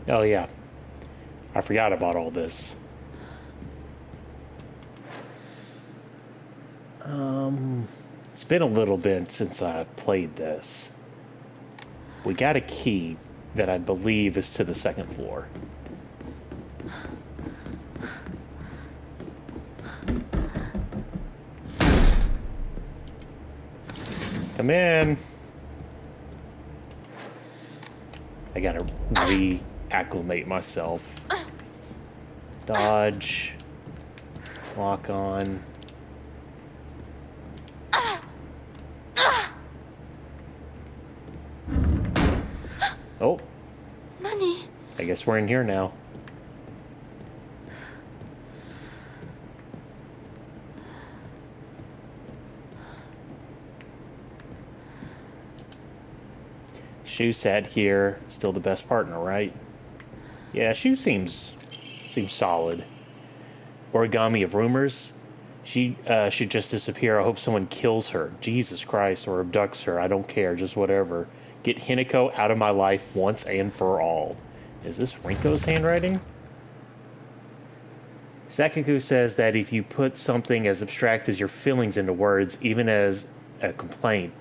Oh yeah, I forgot about all this. It's been a little bit since I've played this. We got a key that I believe is to the second floor. Come in. I gotta reacclimate myself. Dodge. Lock on. Oh, 何？ I guess we're in here now. Shu sat here. Still the best partner, right? Yeah, Shu seems solid. Origami of rumors. She should just disappear. I hope someone kills her. Jesus Christ, or abducts her. I don't care. Just whatever. Get Hinako out of my life once and for all. Is this Rinko's handwriting? Sakaku says that if you put something as abstract as your feelings into words, even as a complaint,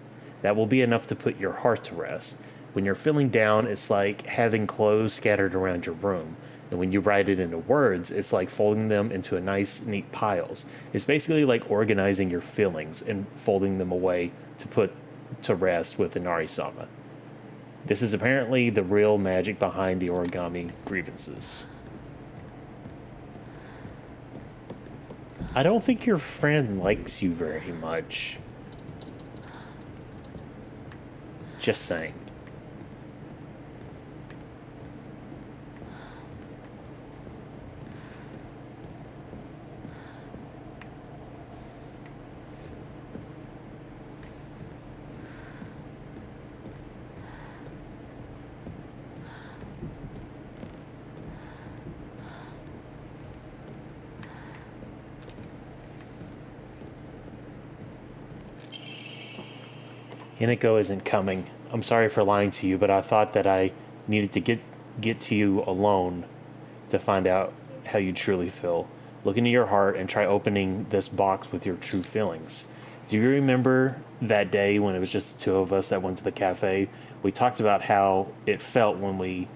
that will be enough to put your heart to rest. When you're feeling down, it's like having clothes scattered around your room. And when you write it into words, it's like folding them into a nice, neat piles. It's basically like organizing your feelings and folding them away to put to rest with Inari Sama. This is apparently the real magic behind the origami grievances. I don't think your friend likes you very much. Just saying. Hinako isn't coming. I'm sorry for lying to you, but I thought that I needed to get to you alone to find out how you truly feel. Look into your heart and try opening this box with your true feelings. Do you remember that day when it was just the two of us that went to the cafe? We talked about how it felt when we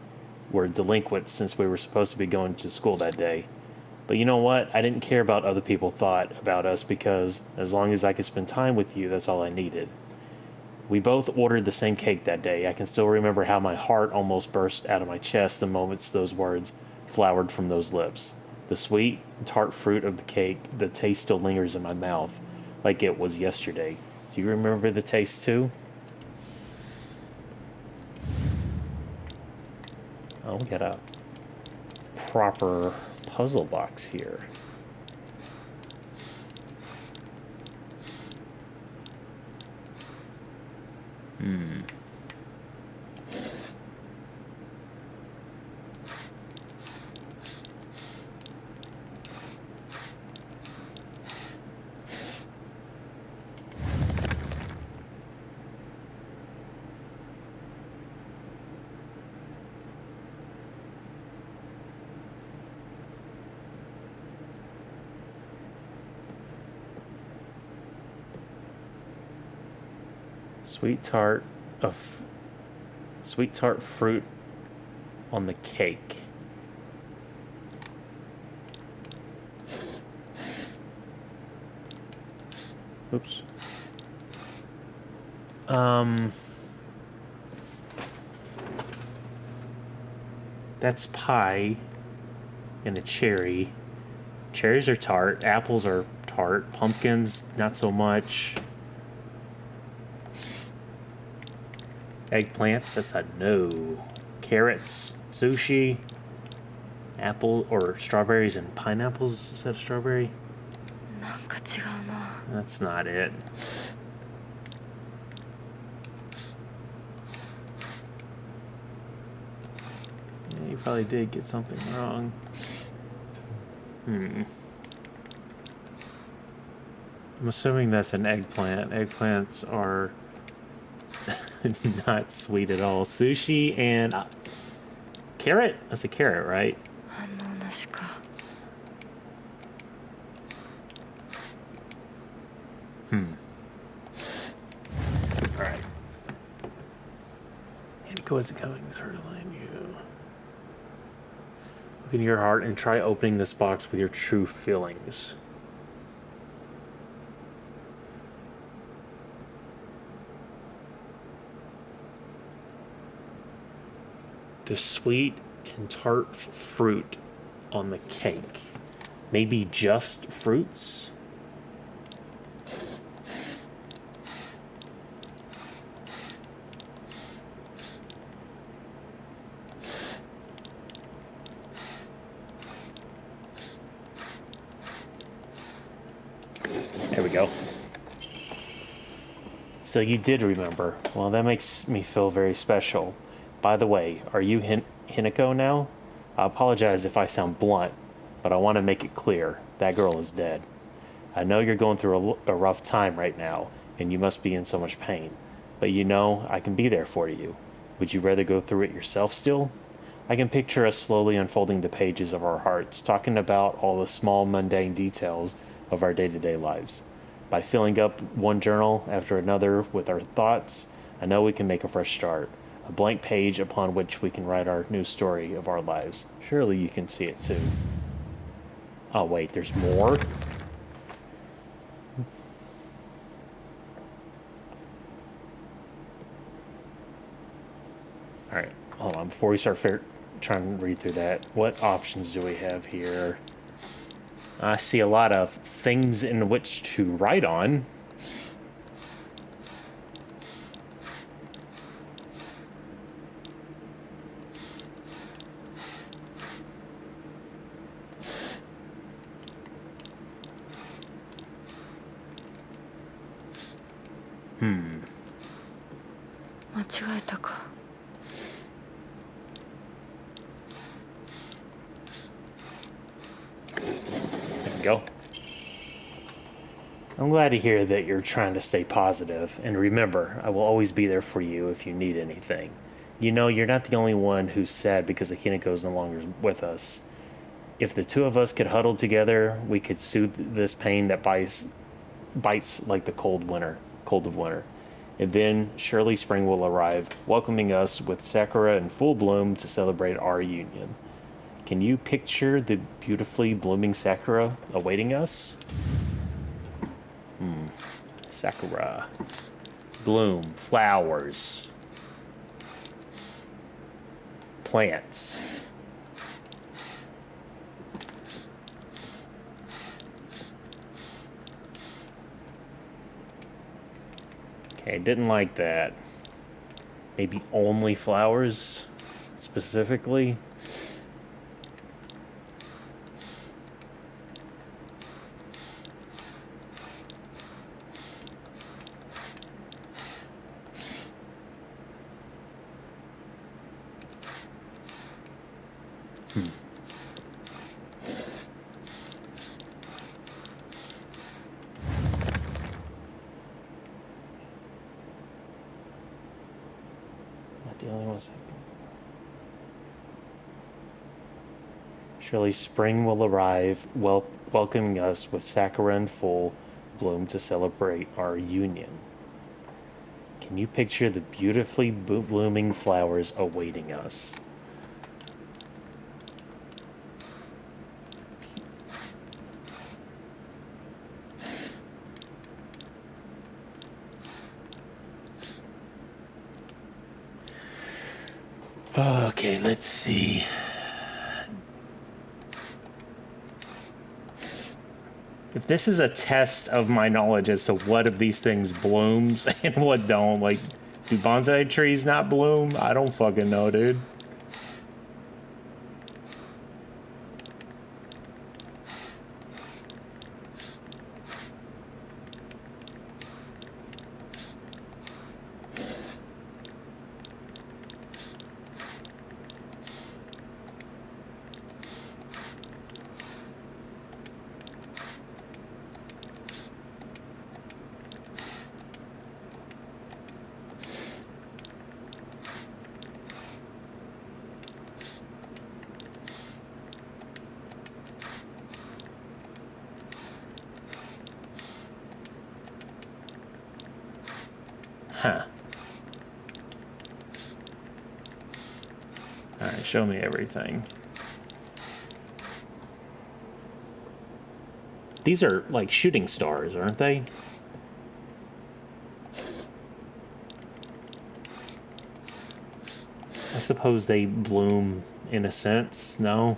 were delinquents since we were supposed to be going to school that day. But you know what? I didn't care about other people thought about us because as long as I could spend time with you, that's all I needed. We both ordered the same cake that day. I can still remember how my heart almost burst out of my chest the moments those words flowered from those lips. The sweet, tart fruit of the cake, the taste still lingers in my mouth like it was yesterday. Do you remember the taste too? Oh, we got a proper puzzle box here. Sweet tart of sweet tart fruit on the cake. Oops. Um, that's pie and a cherry. Cherries are tart, apples are tart, pumpkins not so much. Eggplants, that's a no. Carrots, sushi, apple or strawberries and pineapples. Is that a strawberry? なんか違うな。 That's not it. Yeah, you probably did get something wrong. I'm assuming that's an eggplant. Eggplants are not sweet at all. Sushi and carrot? That's a carrot, right? 反応なしか。 Alright. Himiko isn't coming. It's hard to land you. Look in your heart and try opening this box with your true feelings. The sweet and tart fruit on the cake. Maybe just fruits? There we go. So you did remember. Well, that makes me feel very special. By the way, are you Hinako now? I apologize if I sound blunt, but I want to make it clear. That girl is dead. I know you're going through a rough time right now, and you must be in so much pain. But you know, I can be there for you. Would you rather go through it yourself still? I can picture us slowly unfolding the pages of our hearts, talking about all the small, mundane details of our day-to-day lives. By filling up one journal after another with our thoughts, I know we can make a fresh start, a blank page upon which we can write our new story of our lives. Surely you can see it too. Oh wait, there's more? Alright, hold on, before we start trying to read through that, what options do we have here? I see a lot of things in which to write on. Hmm. 間違えたか。 There we go. I'm glad to hear that you're trying to stay positive, and remember, I will always be there for you if you need anything. You know, you're not the only one who's sad because Akinako is no longer with us. If the two of us could huddle together, we could soothe this pain that bites like the cold of winter. And then surely spring will arrive, welcoming us with sakura in full bloom to celebrate our union. Can you picture the beautifully blooming sakura awaiting us? Sakura. Bloom. Flowers. Plants. Okay, didn't like that. Maybe only flowers, specifically. Not the only ones. Surely spring will arrive, welcoming us with sakura in full bloom to celebrate our union. Can you picture the beautifully blooming flowers awaiting us? Okay, let's see. If this is a test of my knowledge as to what of these things blooms and what don't, like, do bonsai trees not bloom? I don't fucking know, dude. Huh. Alright, show me everything. These are like shooting stars, aren't they? I suppose they bloom in a sense, no?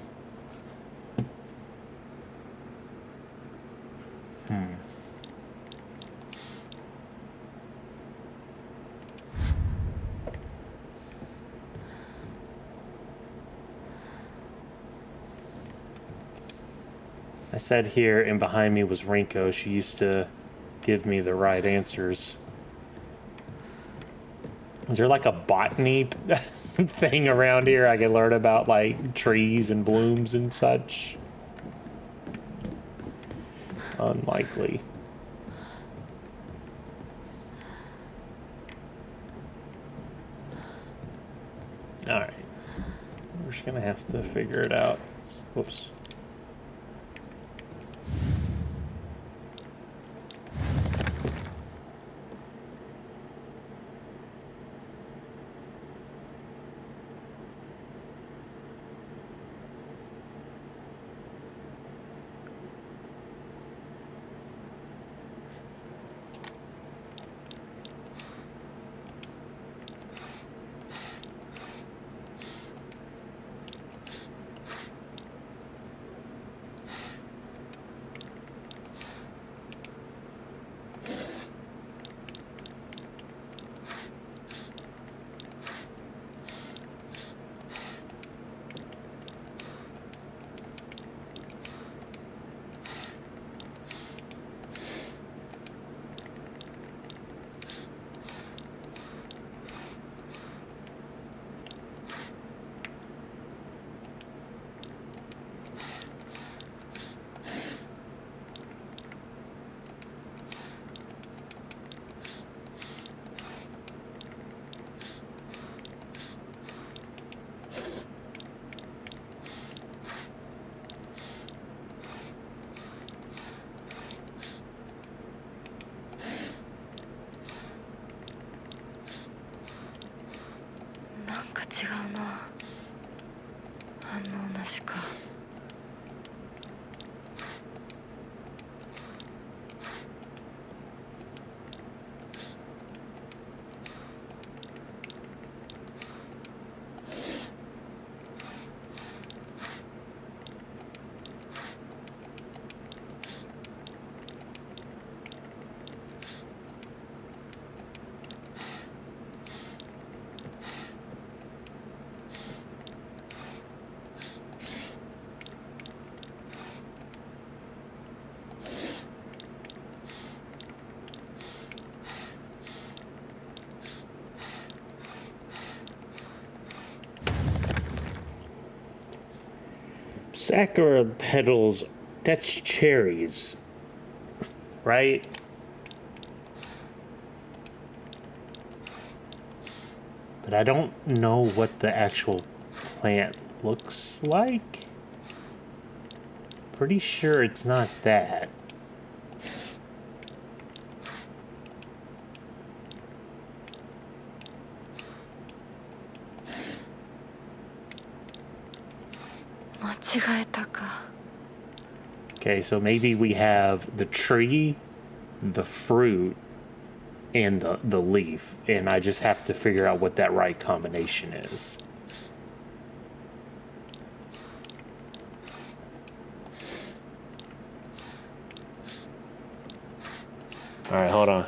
I said here, and behind me was Rinko. She used to give me the right answers. Is there like a botany thing around here I can learn about, like trees and blooms and such? Unlikely. Alright. We're just gonna have to figure it out. Whoops. Sakura petals, that's cherries, right? But I don't know what the actual plant looks like. Pretty sure it's not that. Okay, so maybe we have the tree, the fruit, and the leaf, and I just have to figure out what that right combination is. All right, hold on.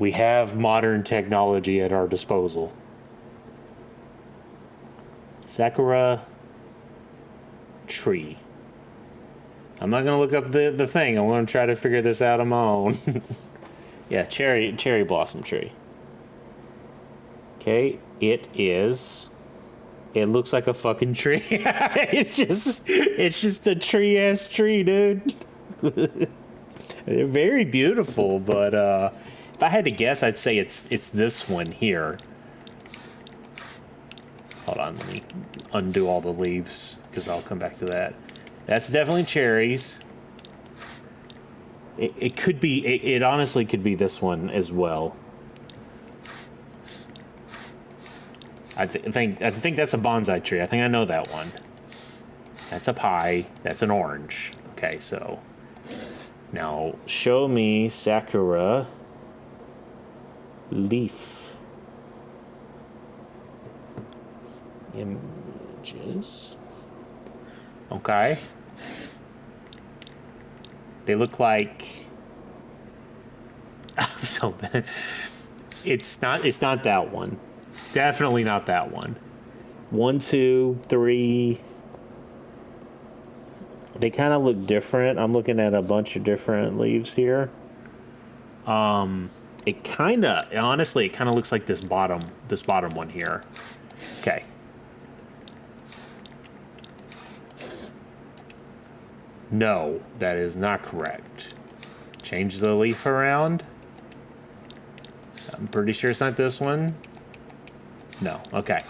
We have modern technology at our disposal. Sakura tree. I'm not gonna look up the thing. I want to try to figure this out on my own. Yeah, cherry blossom tree. Okay, it is. It looks like a fucking tree. it's just a tree ass tree, dude. They're very beautiful, but if I had to guess, I'd say it's this one here. Hold on, let me undo all the leaves because I'll come back to that. That's definitely cherries. It could be. It honestly could be this one as well. I think that's a bonsai tree. I think I know that one. That's a pie. That's an orange. Okay, so now show me Sakura leaf images. Okay. They look like. I'm so bad. It's not that one. Definitely not that one. 1, 2, 3. They kind of look different. I'm looking at a bunch of different leaves here. It kind of, honestly, it kind of looks like this bottom one here. Okay. No, that is not correct. Change the leaf around. I'm pretty sure it's not this one. No, okay.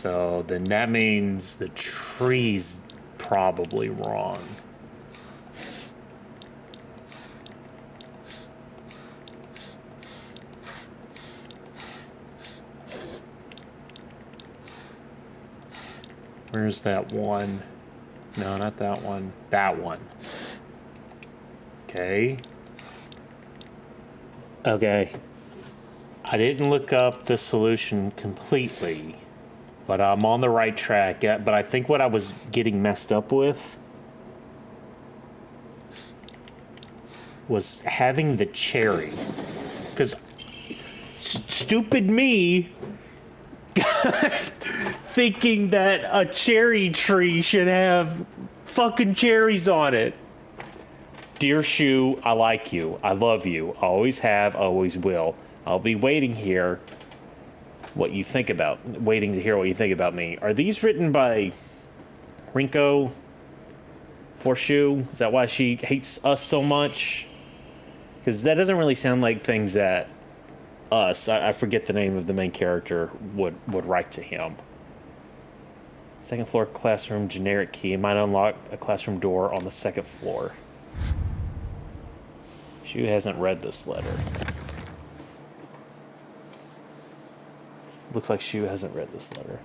So then that means the tree's probably wrong. Where's that one? No, not that one. That one. Okay. Okay. I didn't look up the solution completely, but I'm on the right track. Yeah, but I think what I was getting messed up with was having the cherry. Because stupid me thinking that a cherry tree should have fucking cherries on it. Dear Shu, I like you. I love you. I always have, always will. I'll be waiting here waiting to hear what you think about me. Are these written by Rinko for Shu? Is that why she hates us so much? Because that doesn't really sound like things that us, I forget the name of the main character, would write to him. Second floor classroom generic key might unlock a classroom door on the second floor. Shu hasn't read this letter. Looks like Shu hasn't read this letter.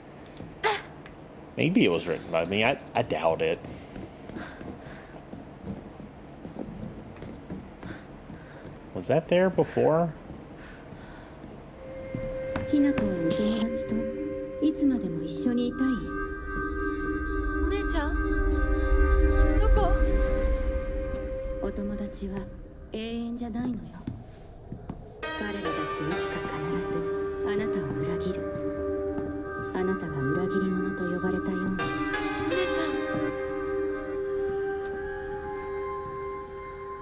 Maybe it was written by me. I doubt it. Was that there before? ひな子はお友達といつまでも一緒にいたい？お姉ちゃんどこ？お友達は永遠じゃないのよ。彼らだっていつか必ずあなたを裏切る。あなたが裏切り者と呼ばれたように。お姉ちゃん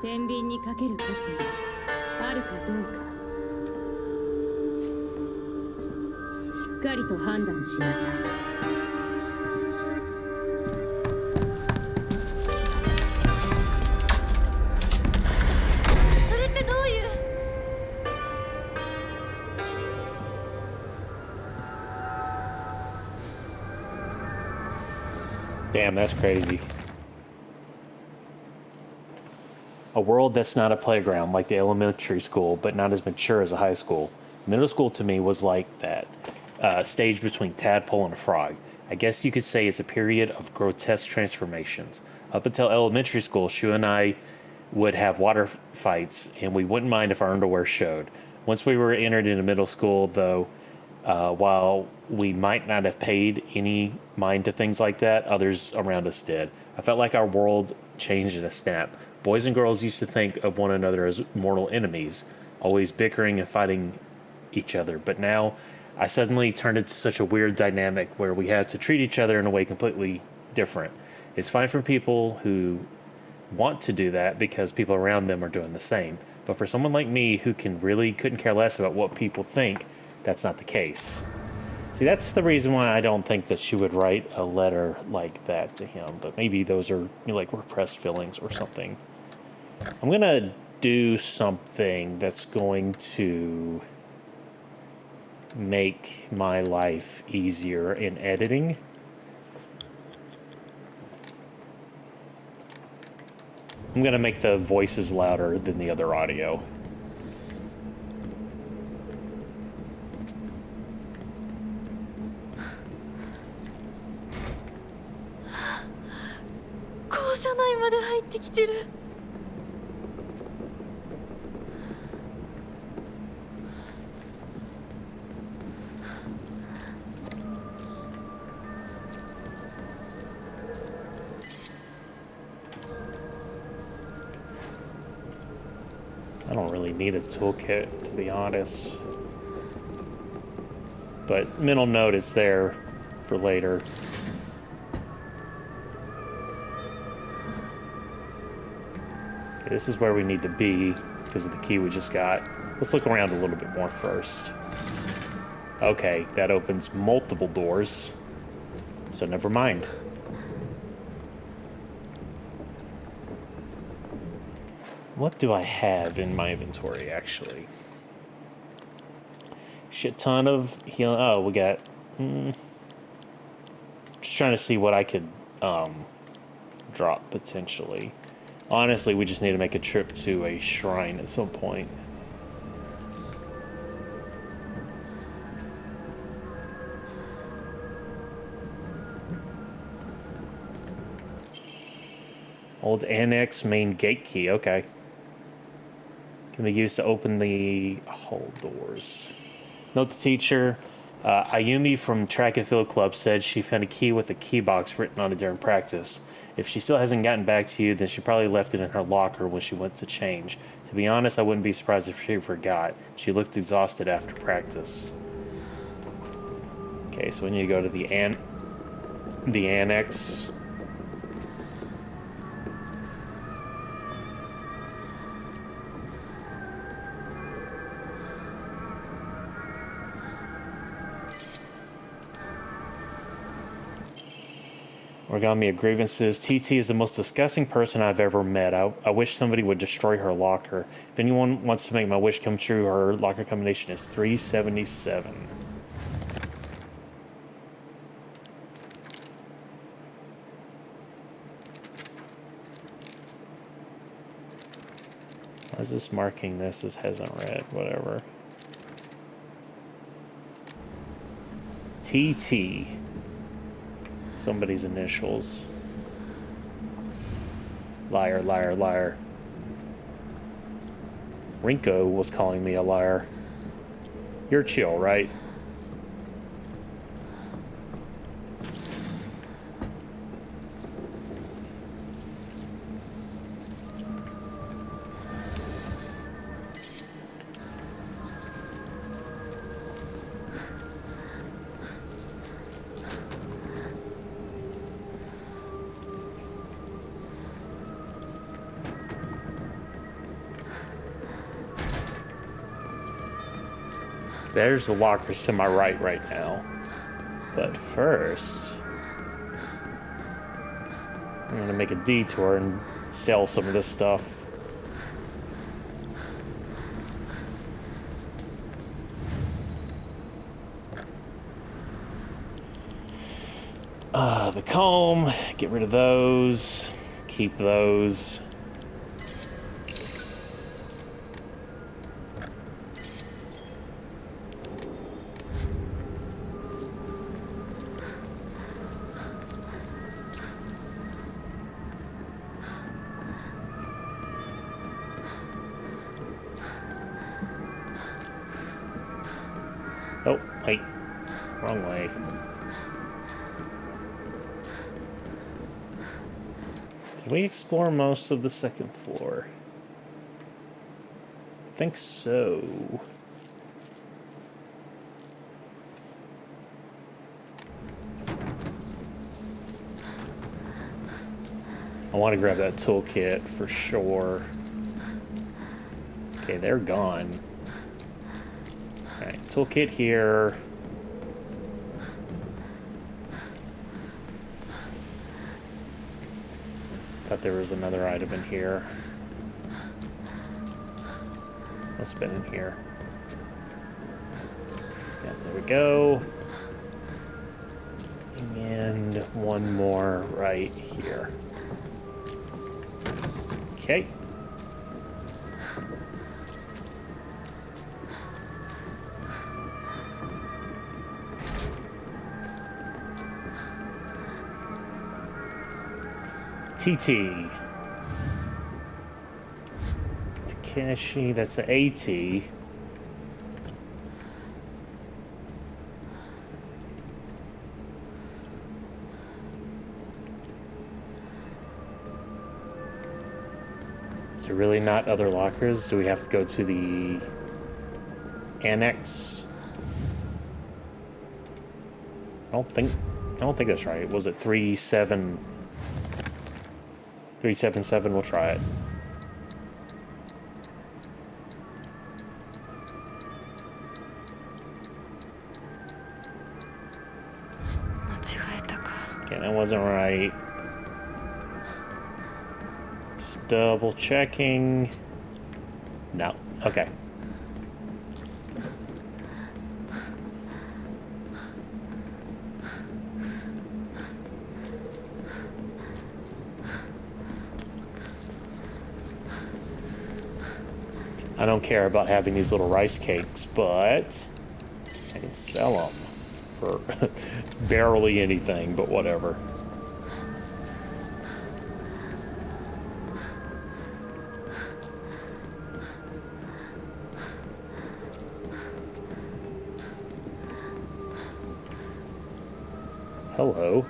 天秤にかける価値があるかどうか。しっかりと判断しなさい。それってどういう？ Damn, that's crazy. A world that's not a playground like the elementary school, but not as mature as a high school. Middle school to me was like that stage between tadpole and a frog. I guess you could say it's a period of grotesque transformations. Up until elementary school, Shu and I would have water fights, and we wouldn't mind if our underwear showed. Once we were entered into middle school, though, while we might not have paid any mind to things like that, others around us did. I felt like our world changed in a snap. Boys and girls used to think of one another as mortal enemies, always bickering and fighting each other. But now, I suddenly turned into such a weird dynamic where we have to treat each other in a way completely different. It's fine for people who want to do that because people around them are doing the same. But for someone like me who couldn't care less about what people think, that's not the case. See, that's the reason why I don't think that she would write a letter like that to him. But maybe those are like repressed feelings or something. I'm gonna do something that's going to make my life easier in editing. I'm gonna make the voices louder than the other audio. まで入ってきてる。I don't really need a toolkit, to be honest. But mental note, it's there for later. Okay, this is where we need to be because of the key we just got. Let's look around a little bit more first. Okay, that opens multiple doors. So never mind. What do I have in my inventory, actually? Shit ton of healing. Oh, we got... just trying to see what I could drop, potentially. Honestly, we just need to make a trip to a shrine at some point. Old annex main gate key, okay. Can be used to open the hall doors. Note to teacher, Ayumi from Track and Field Club said she found a key with a key box written on it during practice. If she still hasn't gotten back to you, then she probably left it in her locker when she went to change. To be honest, I wouldn't be surprised if she forgot. She looked exhausted after practice. Okay, so we need to go to the annex. Origami of Grievances. TT is the most disgusting person I've ever met. I wish somebody would destroy her locker. If anyone wants to make my wish come true, her locker combination is 377. Why is this marking this as hasn't read? Whatever. TT. Somebody's initials. Liar, liar, liar. Rinko was calling me a liar. You're chill, right? There's the lockers to my right now. But first, I'm gonna make a detour and sell some of this stuff. The comb, get rid of those, keep those. Oh, wait. Wrong way. Did we explore most of the second floor? I think so. I want to grab that toolkit for sure. Okay, they're gone. Alright, toolkit here. Thought there was another item in here. Must have been in here. Yeah, there we go. And one more right here. Okay. TT. Takeshi, that's an AT. Is there really not other lockers? Do we have to go to the annex? I don't think that's right. Was it 377? We'll try it. Okay, that wasn't right. Just double checking. No. Okay. I don't care about having these little rice cakes, but I can sell them for barely anything, but whatever. Hello.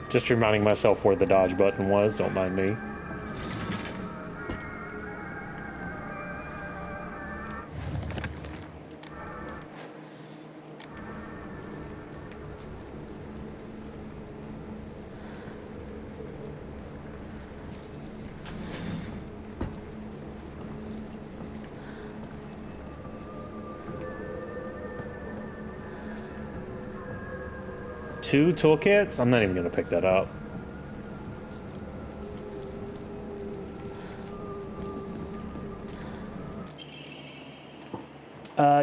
Just reminding myself where the dodge button was, don't mind me. Two toolkits? I'm not even gonna pick that up.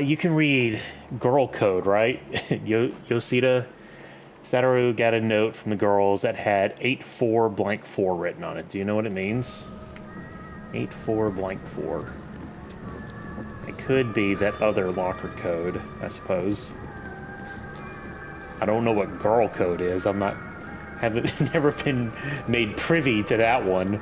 You can read girl code, right? Yoshida Satoru got a note from the girls that had 84 blank 4 written on it. Do you know what it means? 84 blank 4. It could be that other locker code, I suppose. I don't know what girl code is. Haven't never been made privy to that one.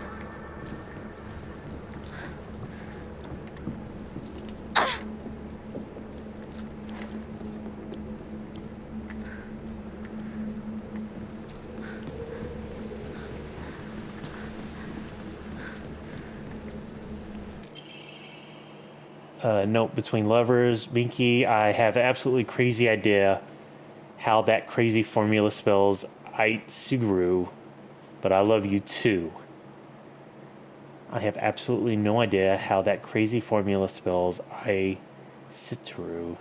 Note between lovers, Binky, I have absolutely crazy idea how that crazy formula spells Aitsuru, but I love you too. I have absolutely no idea how that crazy formula spells Aitsuru.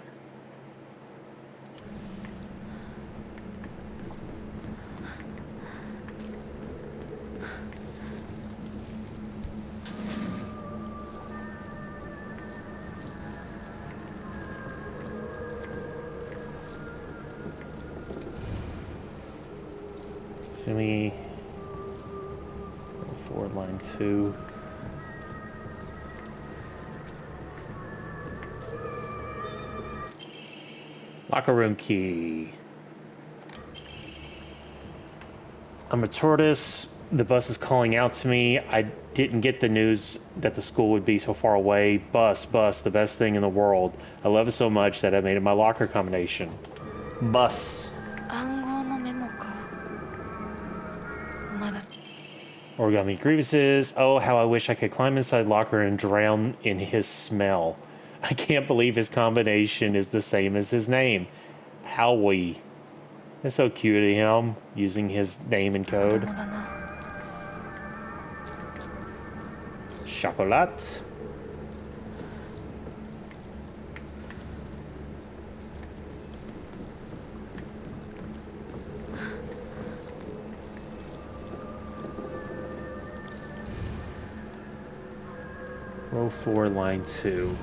Sumi, forward line 2. Locker room key. I'm a tortoise. The bus is calling out to me. I didn't get the news that the school would be so far away. Bus, the best thing in the world. I love it so much that I made it my locker combination. Bus. Origami grievances. Oh, how I wish I could climb inside locker and drown in his smell. I can't believe his combination is the same as his name. Howie. That's so cute of him, using his name and code. Chocolat. Row 4, line 2.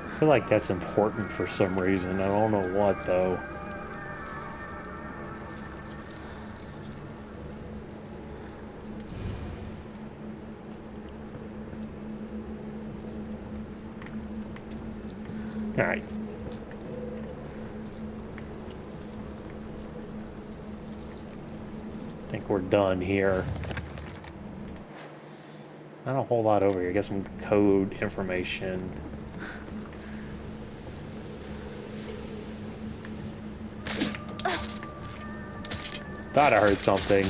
I feel like that's important for some reason. I don't know what, though. All right. I think we're done here. Not a whole lot over here. Get some code information. Thought I heard something.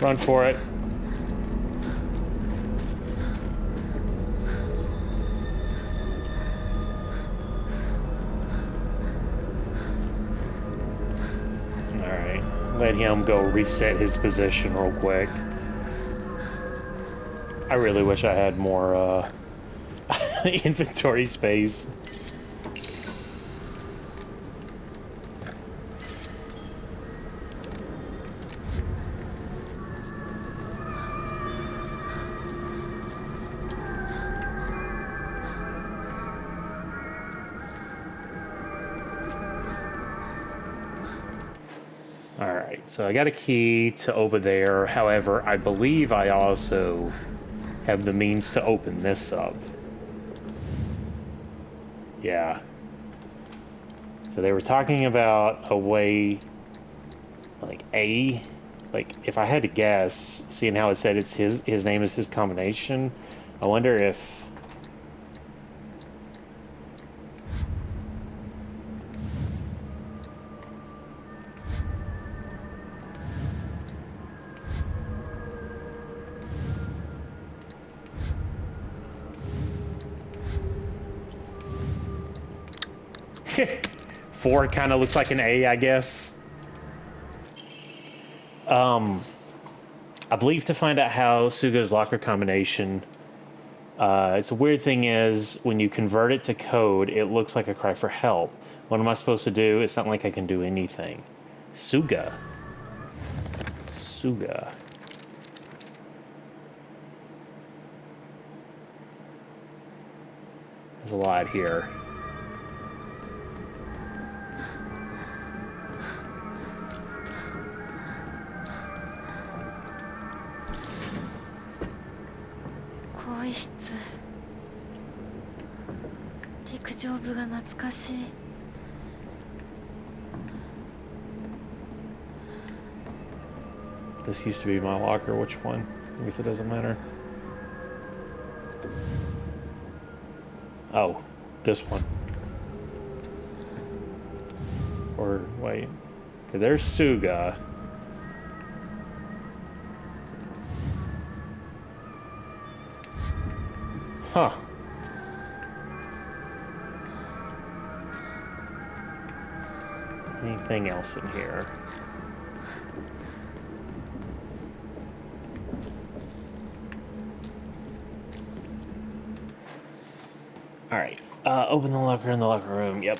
Run for it. Alright. Let him go reset his position real quick. I really wish I had more inventory space. Alright, so I got a key to over there. However, I believe I also have the means to open this up. Yeah. So they were talking about a way, like A, like if I had to guess, seeing how it said it's his name is his combination, I wonder if four kind of looks like an A, I guess. I believe to find out how Suga's locker combination. It's a weird thing is when you convert it to code, it looks like a cry for help. What am I supposed to do? It's not like I can do anything. Suga. Suga. There's a lot here. This used to be my locker. Which one? I guess it doesn't matter. Oh, this one. Or wait. Okay, there's Suga. Huh. Anything else in here? All right. Open the locker in the locker room. Yep.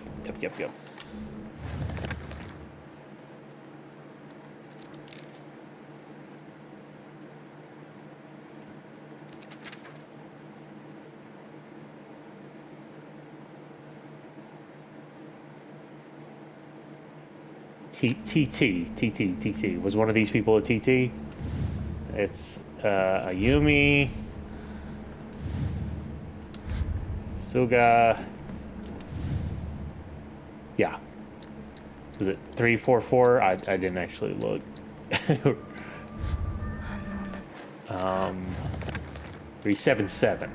TT. Was one of these people a TT? It's Ayumi. Suga. Yeah. Was it 344? I didn't actually look. 377.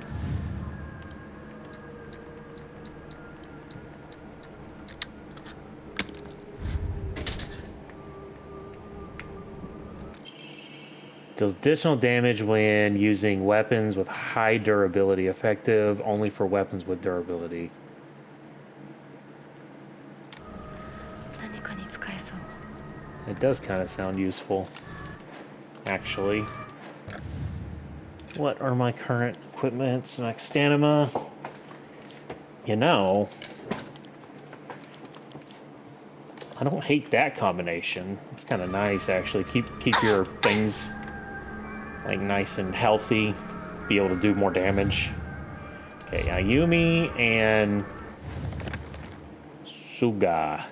Deals additional damage when using weapons with high durability. Effective only for weapons with durability. It does kind of sound useful, actually. What are my current equipments? Max stamina. You know, I don't hate that combination. It's kind of nice, actually. Keep your things like nice and healthy. Be able to do more damage. Okay, Ayumi and Suga.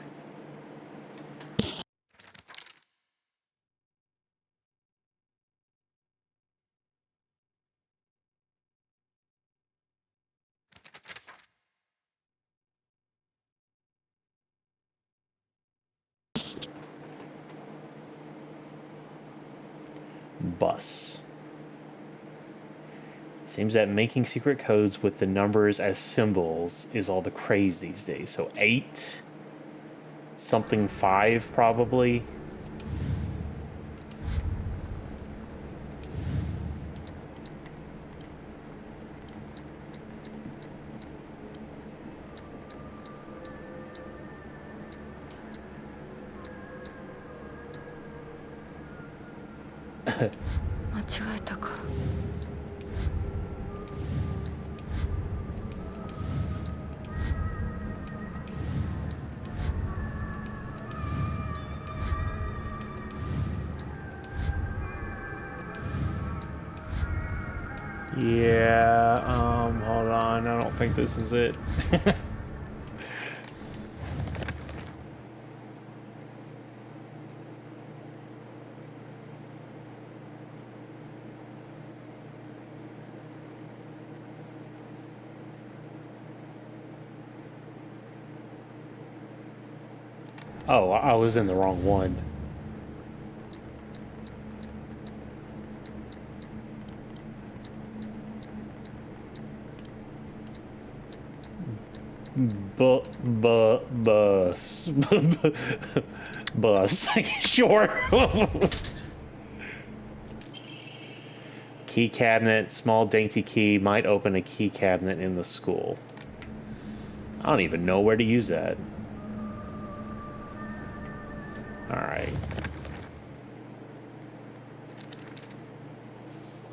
Bus. Seems that making secret codes with the numbers as symbols is all the craze these days. So 8, something 5 probably. Yeah, hold on. I don't think this is it. Oh, I was in the wrong one. Bus. Bus. Sure. Key cabinet, small dainty key, might open a key cabinet in the school. I don't even know where to use that. Alright.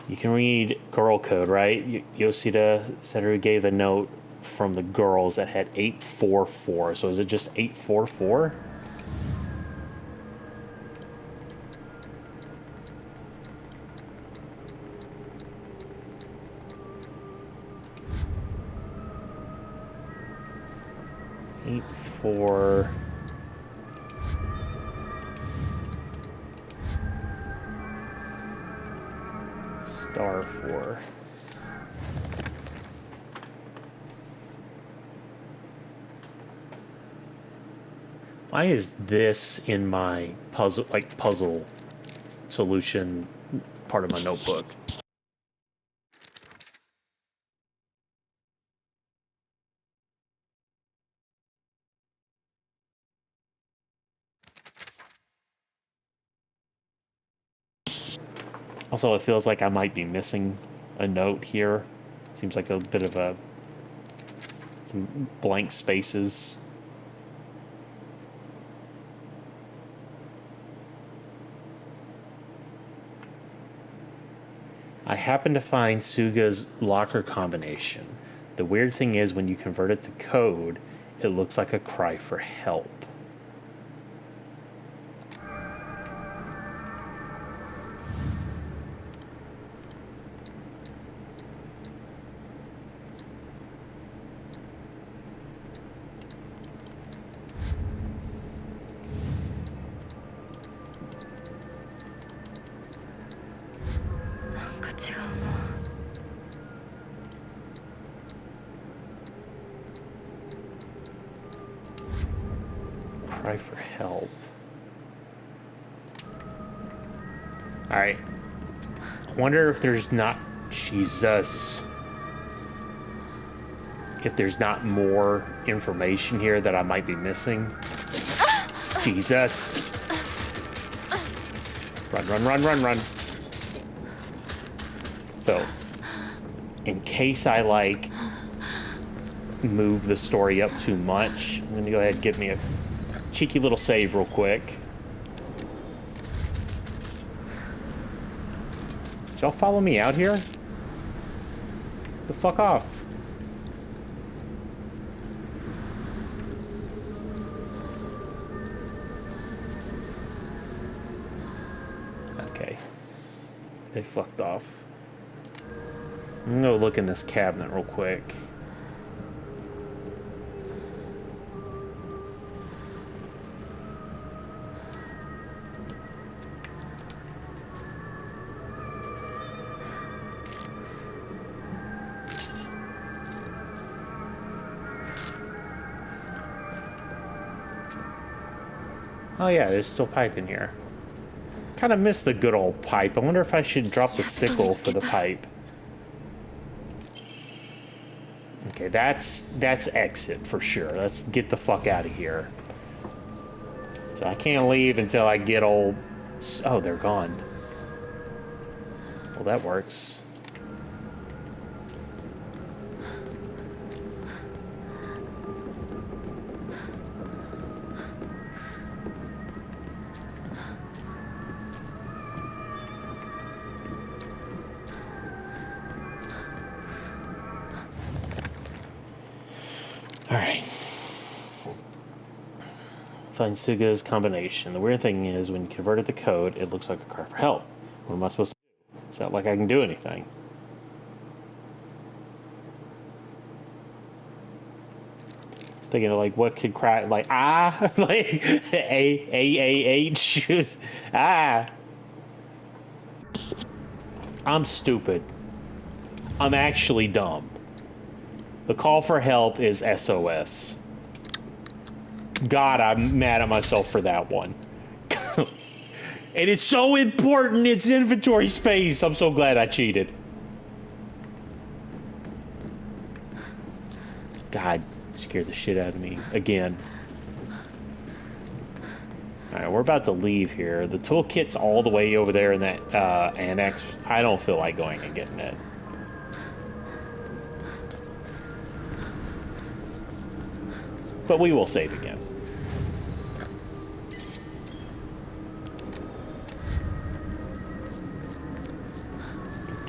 You can read girl code, right? Yoshida said he gave a note from the girls that had 844. So is it just 844? Four. Star 4. Why is this in my puzzle solution part of my notebook? Also, it feels like I might be missing a note here. Seems like a bit of some blank spaces. I happen to find Suga's locker combination. The weird thing is when you convert it to code, it looks like a cry for help. Cry for help. Alright. I wonder if there's not... Jesus. If there's not more information here that I might be missing. Jesus. Run, run, run, run, run. So, in case I, like, move the story up too much, I'm gonna go ahead and give me a cheeky little save real quick. Did y'all follow me out here? The fuck off. They fucked off. I'm gonna look in this cabinet real quick. Oh yeah, there's still pipe in here. Kind of miss the good old pipe. I wonder if I should drop the sickle for the pipe. Okay, that's exit for sure. Let's get the fuck out of here. So I can't leave until I get old... Oh, they're gone. Well, that works. Alright. Find Suga's combination. The weird thing is, when you converted the code, it looks like a cry for help. What am I supposed to do? It's not like I can do anything. Thinking of like, what could cry, like, ah? Like, A-A-A-H. Ah. I'm stupid. I'm actually dumb. The call for help is SOS. God, I'm mad at myself for that one. And it's so important, it's inventory space. I'm so glad I cheated. God, scared the shit out of me again. Alright, we're about to leave here. The toolkit's all the way over there in that annex. I don't feel like going and getting it. But we will save again.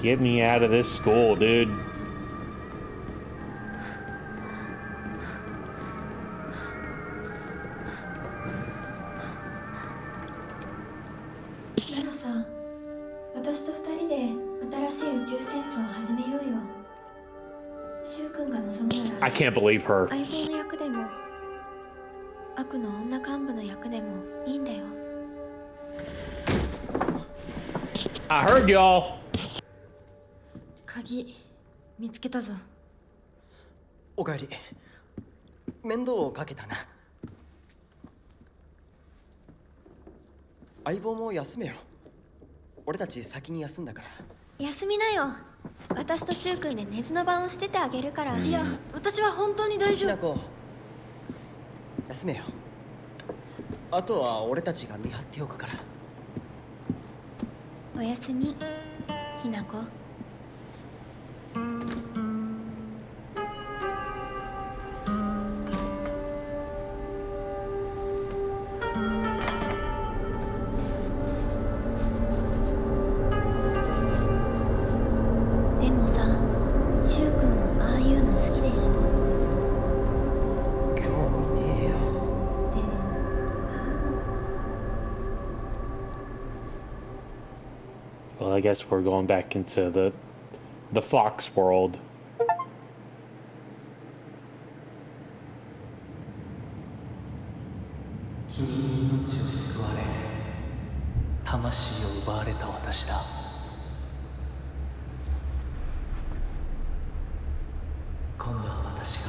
Get me out of this school, dude.ナロさん、私と二人で新しい宇宙戦争を始めようよ。シュウ君が望むなら I can't believe her. 相棒の役でも悪の女幹部の役でもいいんだよ。I heard y'all. 鍵見つけたぞ。おかえり。面倒をかけたな。相棒も休めよ。俺たち先に休んだから。休みなよ。私とシュウ君で寝の番をしててあげるから。いや、私は本当に大丈夫。ひなこ、休めよ。あとは俺たちが見張っておくから。おやすみ、ひなこ。でもさ、シュウ君もああいうの好きでしょ。興味ねえよ。Well, I guess we're going back into the Fox world. 君に命を救われ魂を奪われた私だ。今度は私が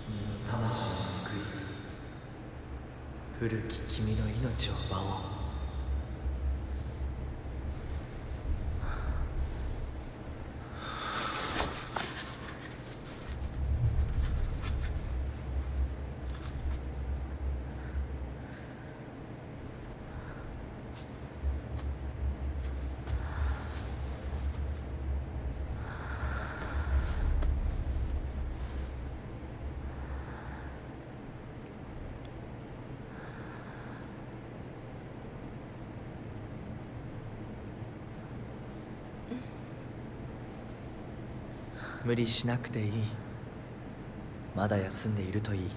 君の魂を救い古き君の命を奪おう。無理しなくていい。まだ休んでいるといい。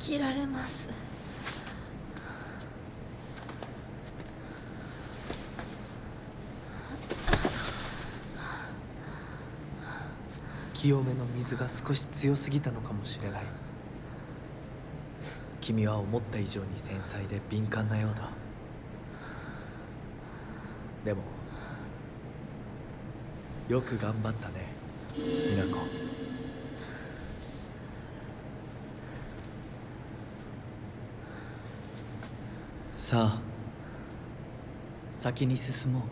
きられます。清めの水が少し強すぎたのかもしれない。君は思った以上に繊細で敏感なようだ。でもよく頑張ったね、美奈子。さあ先に進もう。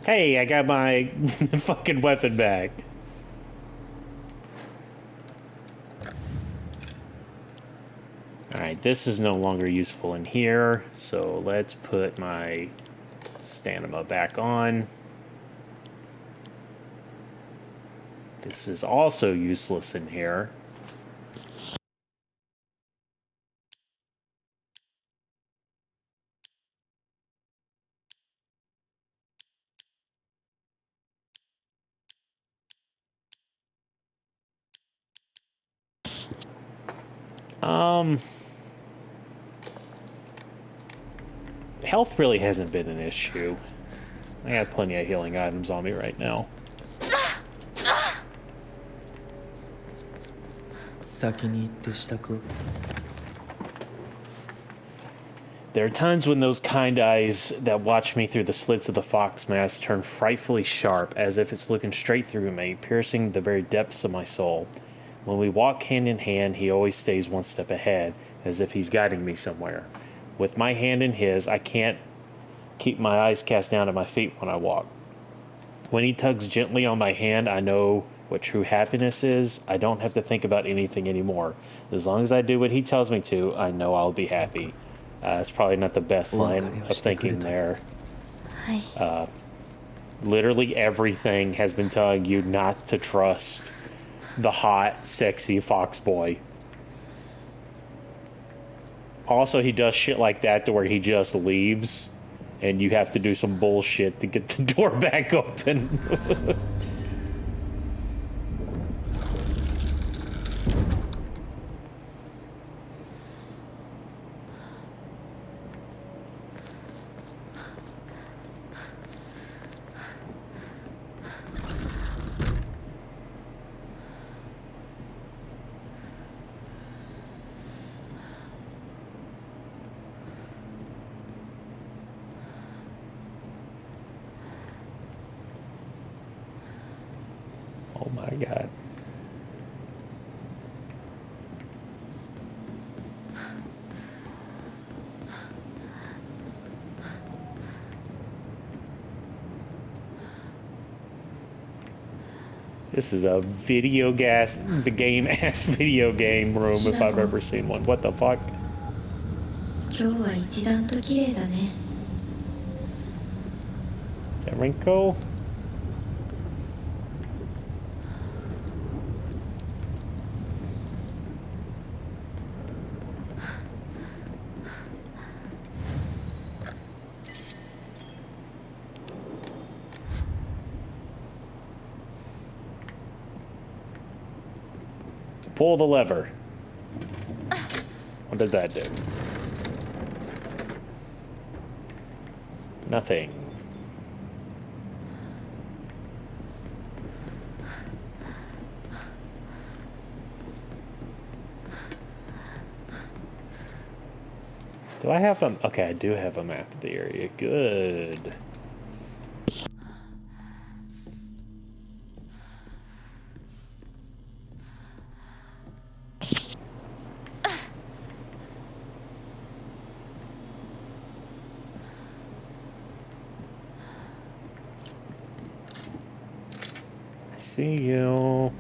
Hey, I got my fucking weapon back. Alright, this is no longer useful in here, so let's put my stamina back on. This is also useless in here. Health really hasn't been an issue. I got plenty of healing items on me right now. 先に行って支度。 There are times when those kind eyes that watch me through the slits of the fox mask turn frightfully sharp, as if it's looking straight through me, piercing the very depths of my soul. When we walk hand in hand, he always stays one step ahead, as if he's guiding me somewhere. With my hand in his, I can't keep my eyes cast down at my feet when I walk. When he tugs gently on my hand, I know what true happiness is. I don't have to think about anything anymore. As long as I do what he tells me to, I know I'll be happy. It's probably not the best line of thinking there. Literally everything has been telling you not to trust the hot, sexy fox boy. Also, he does shit like that to where he just leaves, and you have to do some bullshit to get the door back open. Oh my god. This is a the game ass video game room if I've ever seen one. What the fuck? 今日は一段と綺麗だね。 Is that Rinko? Pull the lever. What did that do? Nothing. Do I have a... Okay, I do have a map of the area. Good. I see you.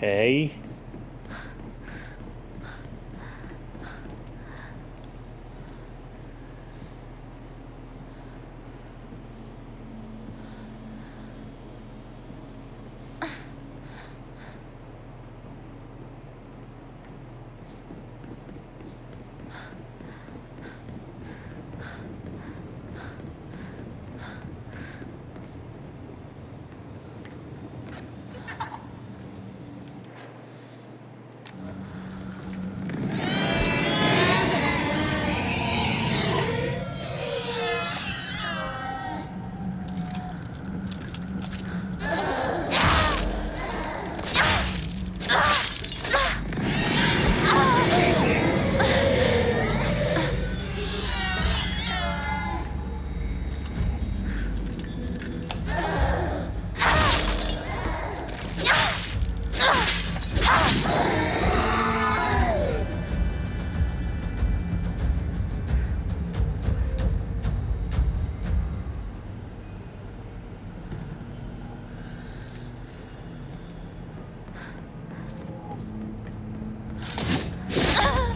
Okay.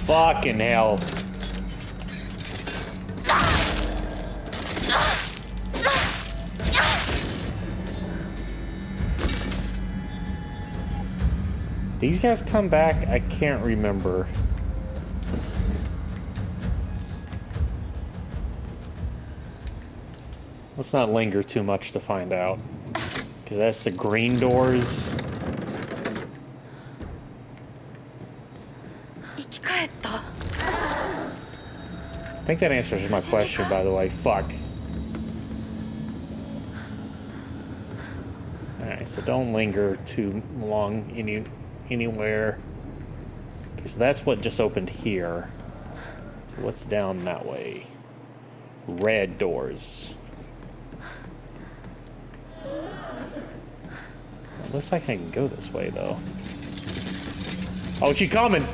Fucking hell. These guys come back? I can't remember. Let's not linger too much to find out. Because that's the green doors. 生き返った I think that answers my question, by the way. Fuck. Alright, so don't linger too long anywhere. Okay, so that's what just opened here. So what's down that way? Red doors. Looks like I can go this way, though. Oh, she's coming!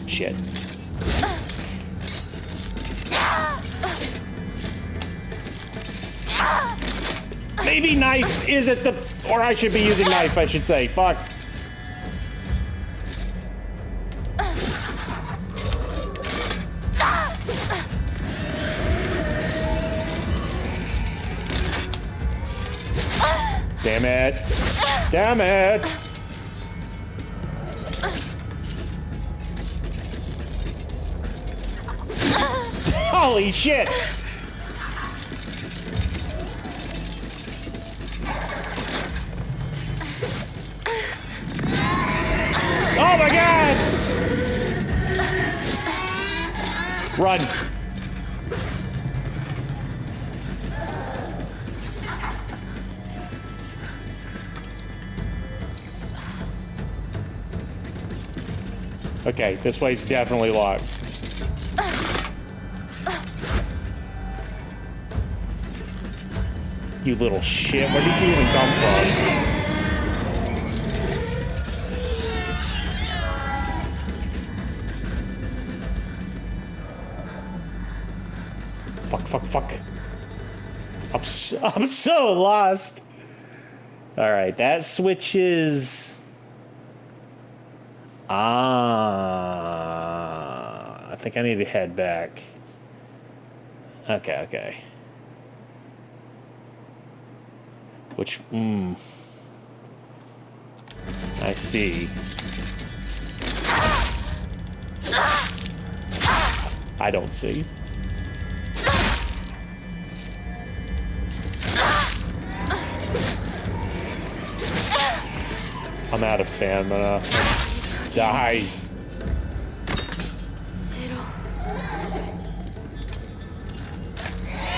Shit. Maybe knife is it the... Or I should be using knife, I should say. Fuck. Damn it. Damn it. Holy shit. Oh my god! Run. Okay, this way's definitely locked. You little shit, where did you even come from? Fuck. I'm so lost. All right, that switches. I think I need to head back. Okay. Which, I see. I don't see. I'm out of stamina. Die.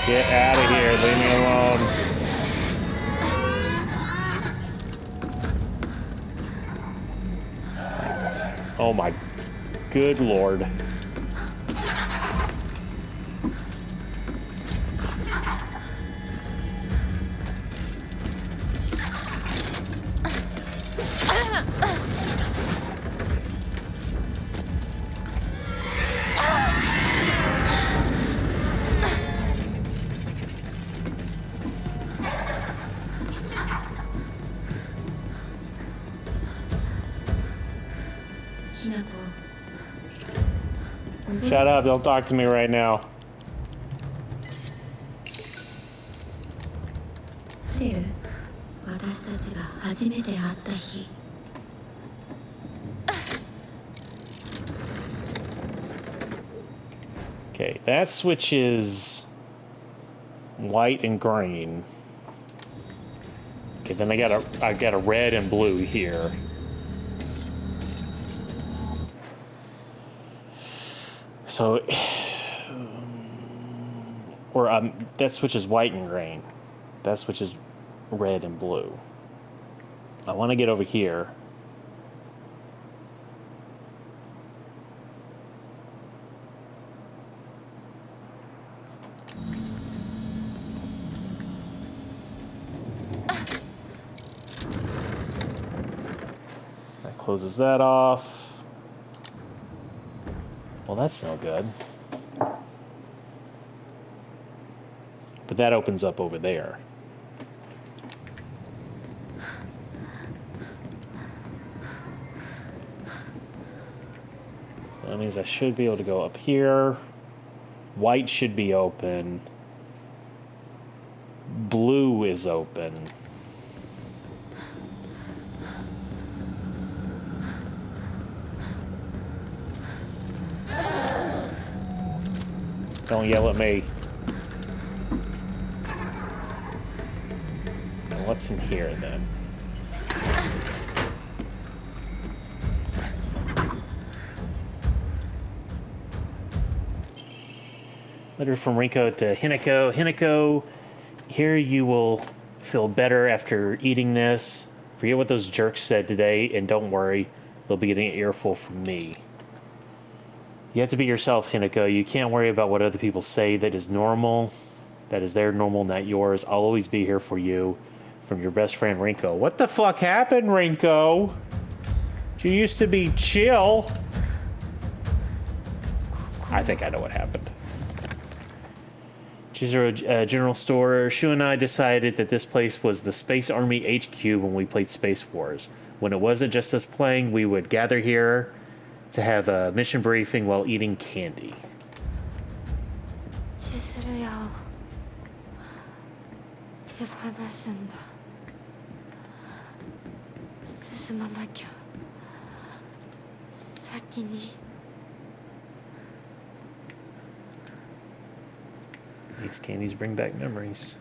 Get out of here. Leave me alone. Oh my good lord. Shut up, don't talk to me right now. テル、私たちが初めて会った日。Okay, that switch is white and green. Okay, then I got a red and blue here. So, or that switch is white and green. That switch is red and blue. I want to get over here. That closes that off. Well, that's no good. But that opens up over there. That means I should be able to go up here. White should be open. Blue is open. Don't yell at me. And what's in here then? Letter from Rinko to Hinako. Hinako, here you will feel better after eating this. Forget what those jerks said today, and don't worry, they'll be getting an earful from me. You have to be yourself, Hinako. You can't worry about what other people say. That is normal. That is their normal, not yours. I'll always be here for you. From your best friend, Rinko. What the fuck happened, Rinko? You used to be chill. I think I know what happened. Chizuru General Store. Shu and I decided that this place was the Space Army HQ when we played Space Wars. When it wasn't just us playing, we would gather here to have a mission briefing while eating candy. 千鶴屋を手放すんだ。進まなきゃ。先に。These candies bring back memories.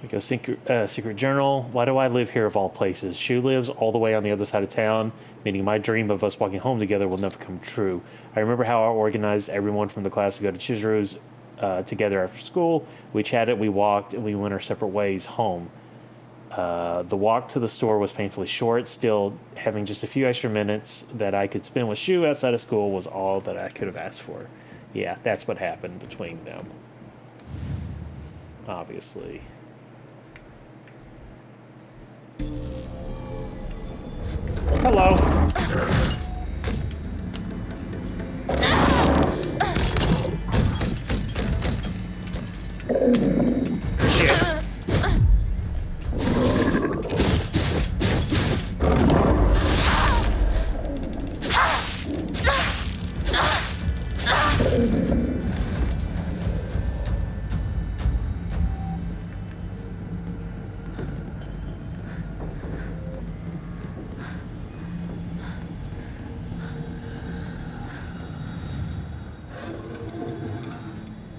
We go secret journal. Why do I live here of all places? Shu lives all the way on the other side of town, meaning my dream of us walking home together will never come true. I remember how I organized everyone from the class to go to Chizuru's together after school. We chatted, we walked, and we went our separate ways home. The walk to the store was painfully short. Still, having just a few extra minutes that I could spend with Shu outside of school was all that I could have asked for. Yeah, that's what happened between them. Obviously. Hello. Shit.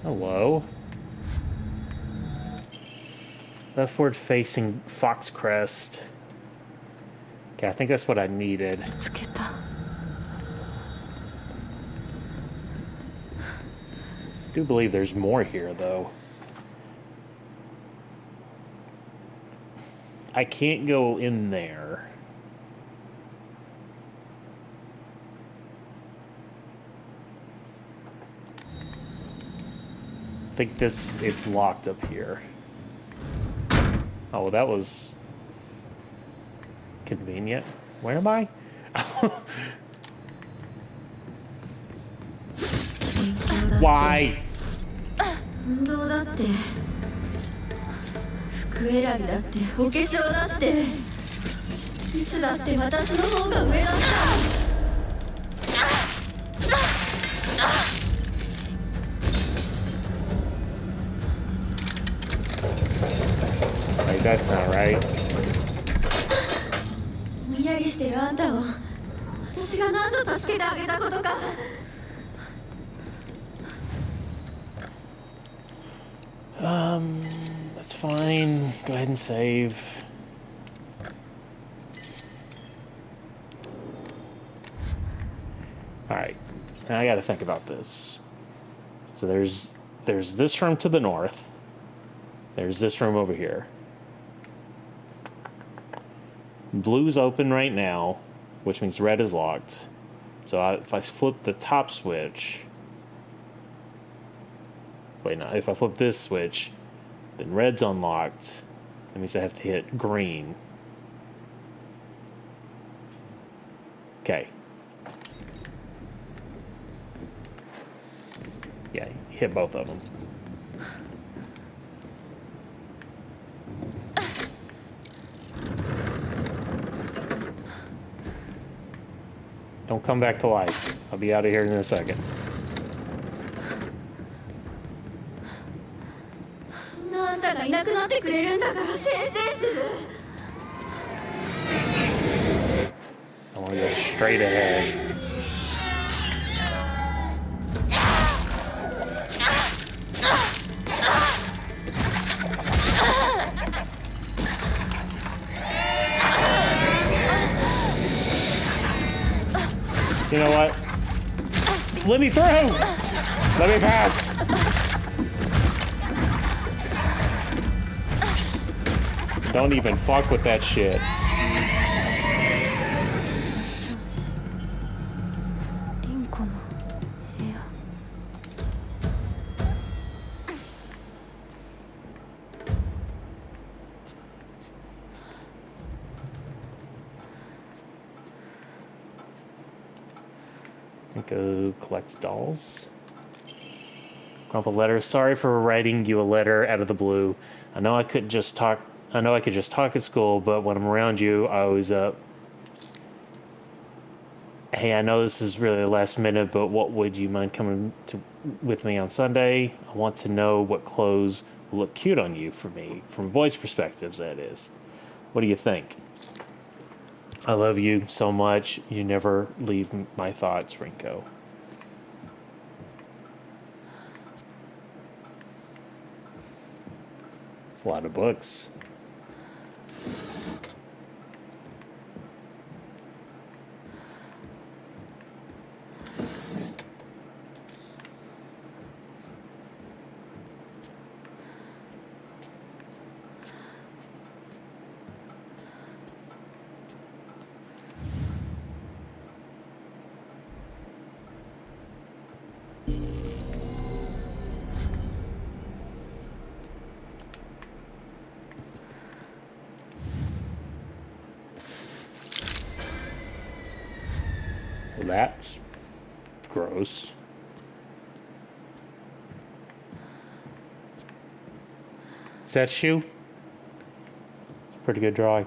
Hello. Leftward facing Foxcrest. Okay, I think that's what I needed. つけた I do believe there's more here, though. I can't go in there. I think it's locked up here. Oh, well, that was convenient. Where am I? 勉強だ Why? 運動だって服選びだってお化粧だっていつだって私の方が上だった Like, that's not right. ぼんやりしてるあんたを私が何度助けてあげたことか That's fine. Go ahead and save. Alright. Now I gotta think about this. So there's this room to the north. There's this room over here. Blue's open right now, which means red is locked. So if I flip the top switch... Wait, no. If I flip this switch, then red's unlocked. That means I have to hit green. Okay. Yeah, hit both of them. Don't come back to life. I'll be out of here in a second. そんなあんたがいなくなってくれるんだからせいぜいする I want to go straight ahead. You know what? Let me through! Let me pass! Don't even fuck with that shit. リンコの部屋 Go collects dolls. Crumpled letter. Sorry for writing you a letter out of the blue. I know I could just talk at school, but when I'm around you, I always hey, I know this is really last minute, but what would you mind coming with me on Sunday? I want to know what clothes will look cute on you for me, from boys' perspectives, that is. What do you think? I love you so much. You never leave my thoughts, Rinko. It's a lot of books. Well, that's gross. Is that shoe? Pretty good drawing.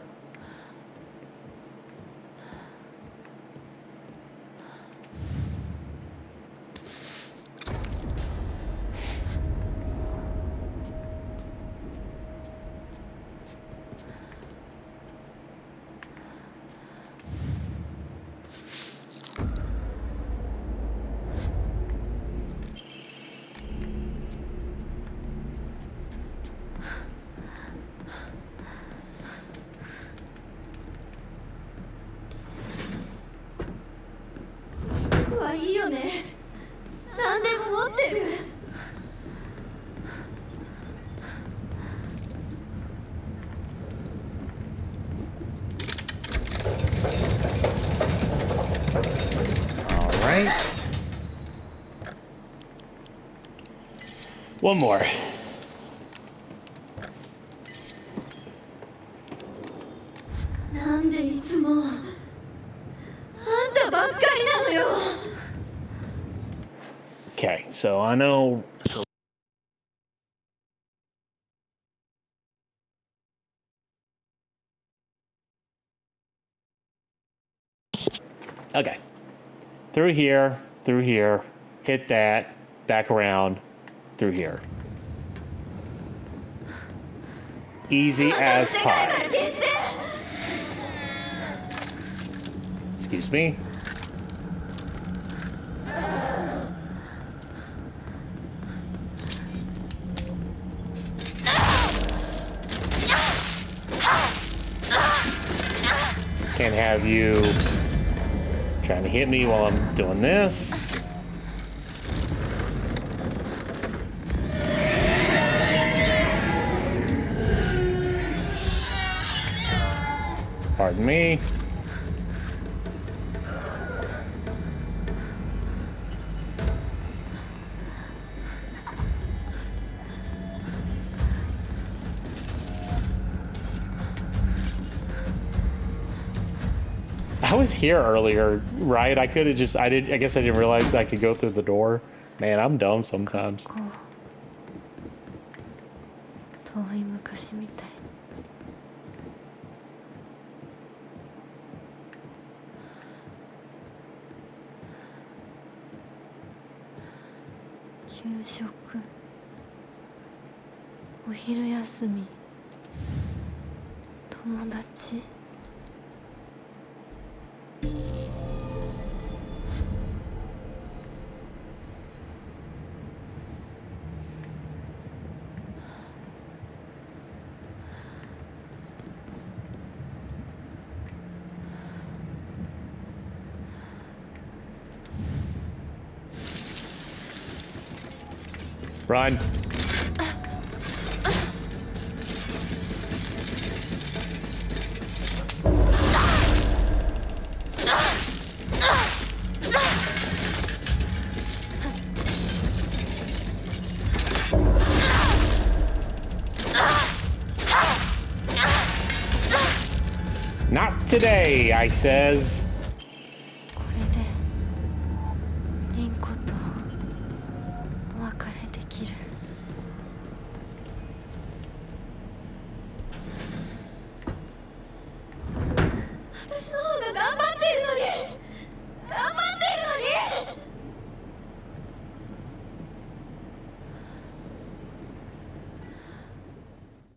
ってる。 All right. One more. なんでいつもあんたばっかりなのよ。 Okay, so I know. So okay, through here, hit that, back around, through here. Easy as pie. Excuse me. Can't have you trying to hit me while I'm doing this. Pardon me. I was here earlier, right? I could have just, I guess I didn't realize I could go through the door. Man, I'm dumb sometimes. 遠い昔みたい。給食、お昼休み、友達。 Run. Not today, I says.